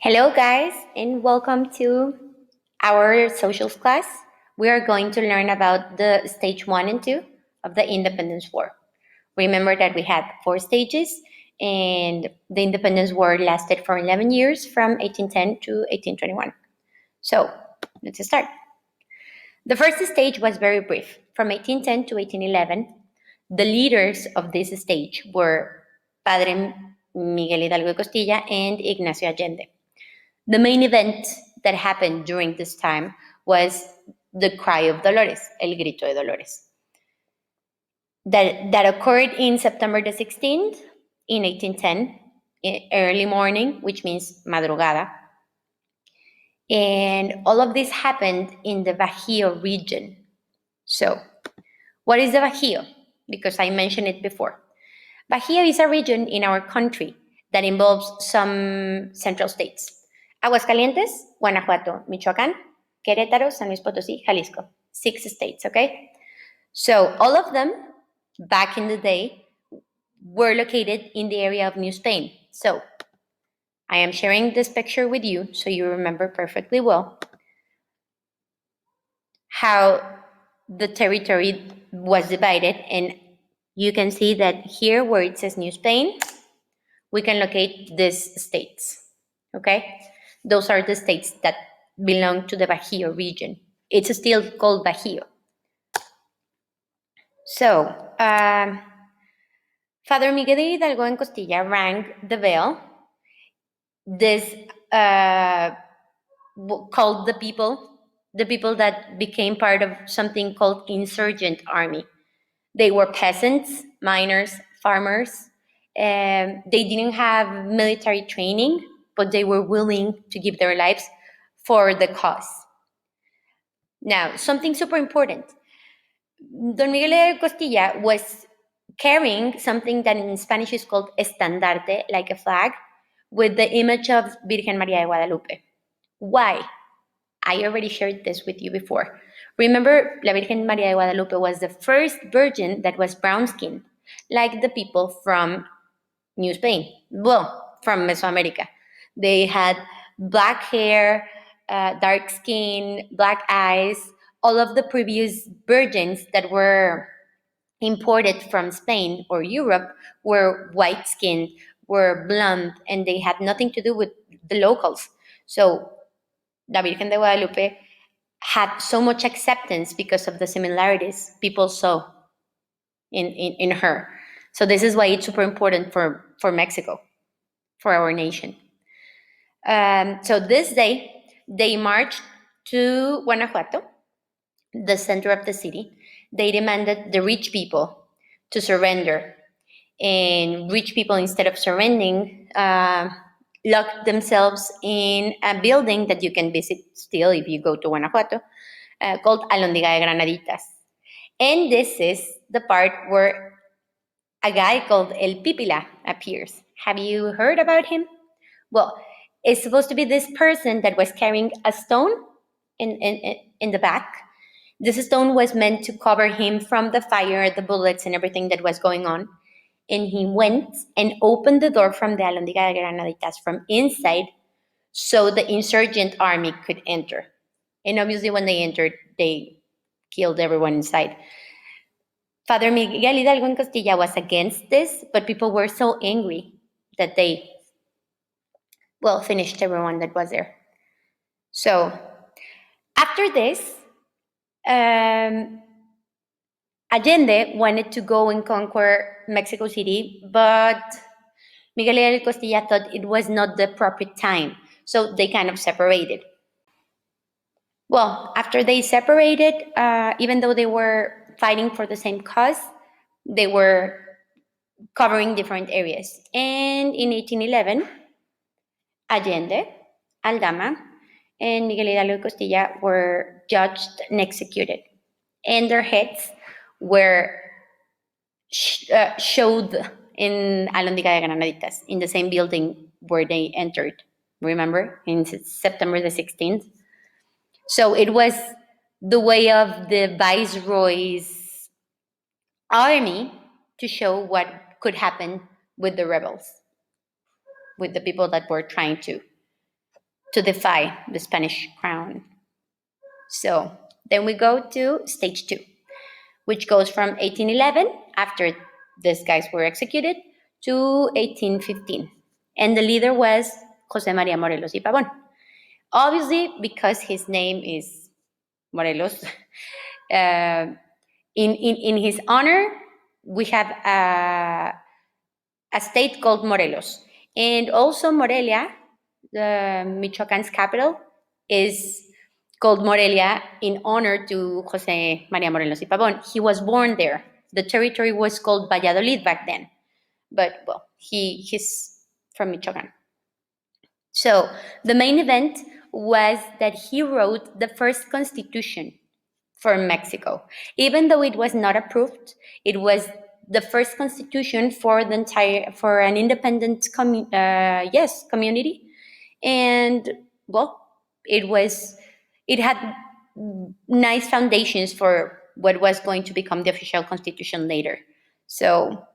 Hello, guys, and welcome to our socials class. We are going to learn about the stage 1 and 2 of the Independence War. Remember that we had 4 stages, and the Independence War lasted for 11 years from 1810 to 1821. So, let's start. The first stage was very brief. From 1810 to 1811, the leaders of this stage were Padre Miguel Hidalgo de Costilla and Ignacio Allende. The main event that happened during this time was the Cry of Dolores, El Grito de Dolores, that occurred in September the 16th in 1810, early morning, which means madrugada. And all of this happened in the Bajío region. So, what is the Bajío? Because I mentioned it before. Bajío is a region in our country that involves some central states. Aguascalientes, Guanajuato, Michoacán, Querétaro, San Luis Potosí, Jalisco. 6 states, okay? So all of them, back in the day, were located in the area of New Spain. So I am sharing this picture with you so you remember perfectly well how the territory was divided. And you can see that here where it says New Spain, we can locate these states, okay? Those are the states that belong to the Bajío region. It's still called Bajío. So, Father Miguel Hidalgo and Costilla rang the bell. This called the people that became part of something called insurgent army. They were peasants, miners, farmers. They didn't have military training, but they were willing to give their lives for the cause. Now, something super important. Don Miguel de Costilla was carrying something that in Spanish is called estandarte, like a flag, with the image of Virgen María de Guadalupe. Why? I already shared this with you before. Remember, La Virgen María de Guadalupe was the first virgin that was brown skinned, like the people from New Spain, well, from Mesoamerica. They had black hair, dark skin, black eyes. All of the previous virgins that were imported from Spain or Europe were white skinned, were blonde, and they had nothing to do with the locals. So La Virgen de Guadalupe had so much acceptance because of the similarities people saw in her. So this is why it's super important for Mexico, for our nation. So this day, they marched to Guanajuato, the center of the city. They demanded the rich people to surrender. And rich people, instead of surrendering, locked themselves in a building that you can visit still if you go to Guanajuato, called Alhóndiga de Granaditas. And this is the part where a guy called El Pipila appears. Have you heard about him? Well, it's supposed to be this person that was carrying a stone in the back. This stone was meant to cover him from the fire, the bullets, and everything that was going on. And he went and opened the door from the Alhóndiga de Granaditas from inside so the insurgent army could enter. And obviously, when they entered, they killed everyone inside. Father Miguel Hidalgo and Costilla was against this, but people were so angry that they, well, finished everyone that was there. So after this, Allende wanted to go and conquer Mexico City, but Miguel Hidalgo Costilla thought it was not the proper time, so they kind of separated. Well, after they separated, even though they were fighting for the same cause, they were covering different areas. And in 1811, Allende, Aldama, and Miguel Hidalgo Costilla were judged and executed. And their heads were showed in Alhóndiga de Granaditas, in the same building where they entered, remember, in September the 16th. So it was the way of the viceroy's army to show what could happen with the rebels, with the people that were trying to to defy the Spanish crown. So then we go to stage two, which goes from 1811, after these guys were executed, to 1815. And the leader was Jose Maria Morelos y Pavón. Obviously, because his name is Morelos, in his honor, we have a state called Morelos. And also Morelia, the Michoacan's capital, is called Morelia in honor to Jose Maria Morelos y Pavón. He was born there. The territory was called Valladolid back then. But, well, he's from Michoacan. So the main event was that he wrote the first constitution for Mexico. Even though it was not approved, it was the first constitution for an independent community. And, well, it had nice foundations for what was going to become the official constitution later. So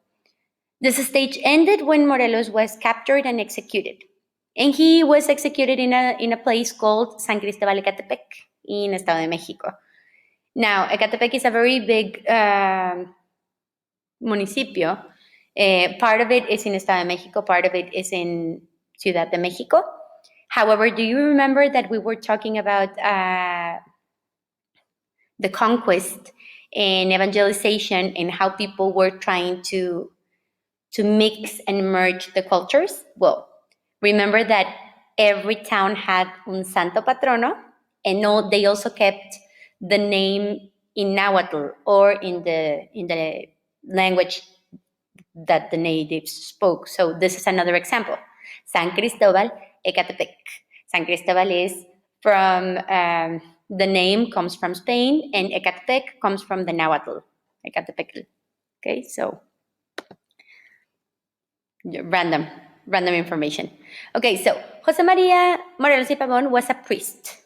this stage ended when Morelos was captured and executed. And he was executed in a place called San Cristobal Ecatepec in Estado de Mexico. Now, Ecatepec is a very big municipio. Part of it is in Estado de Mexico, part of it is in Ciudad de Mexico. However, do you remember that we were talking about the conquest and evangelization and how people were trying to mix and merge the cultures? Well, remember that every town had un santo patrono, and they also kept the name in Nahuatl or in the language that the natives spoke. So this is another example. San Cristobal Ecatepec. San Cristobal is from the name comes from Spain, and Ecatepec comes from the Nahuatl. Ecatepec. Okay, so random information. Okay, so Jose Maria Morelos y Pavón was a priest.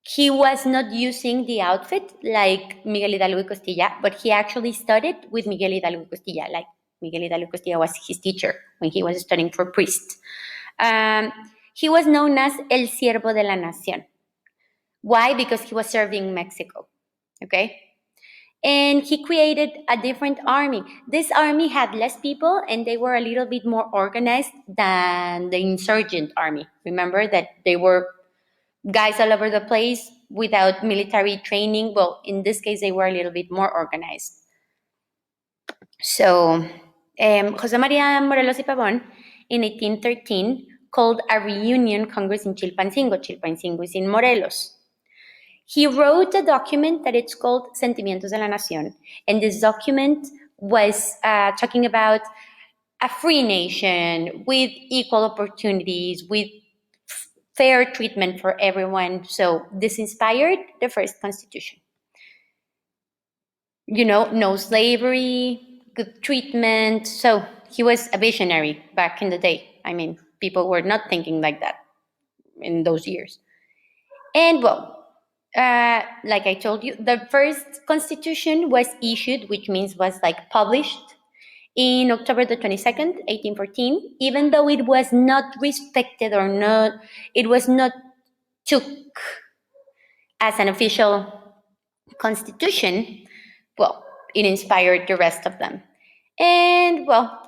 He was not using the outfit like Miguel Hidalgo y Costilla, but he actually studied with Miguel Hidalgo y Costilla. Like Miguel Hidalgo y Costilla was his teacher when he was studying for priest. He was known as El Siervo de la Nación. Why? Because he was serving Mexico. Okay? And he created a different army. This army had less people, and they were a little bit more organized than the insurgent army. Remember that they were guys all over the place without military training. Well, in this case, they were a little bit more organized. So Jose Maria Morelos y Pavón in 1813 called a reunion congress in Chilpancingo. Chilpancingo is in Morelos. He wrote a document that it's called Sentimientos de la Nación. And this document was talking about a free nation with equal opportunities, with fair treatment for everyone. So this inspired the first constitution. You know, no slavery, good treatment. So he was a visionary back in the day. I mean, people were not thinking like that in those years. And, well, like I told you, the first constitution was issued, which means was like published in October the 22nd, 1814, even though it was not respected or not, it was not took as an official constitution. Well, it inspired the rest of them. And, well,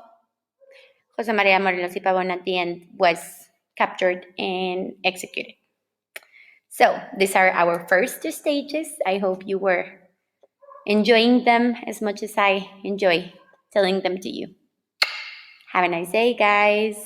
Jose Maria Morelos y Pavón at the end was captured and executed. So these are our first two stages. I hope you were enjoying them as much as I enjoy telling them to you. Have a nice day, guys.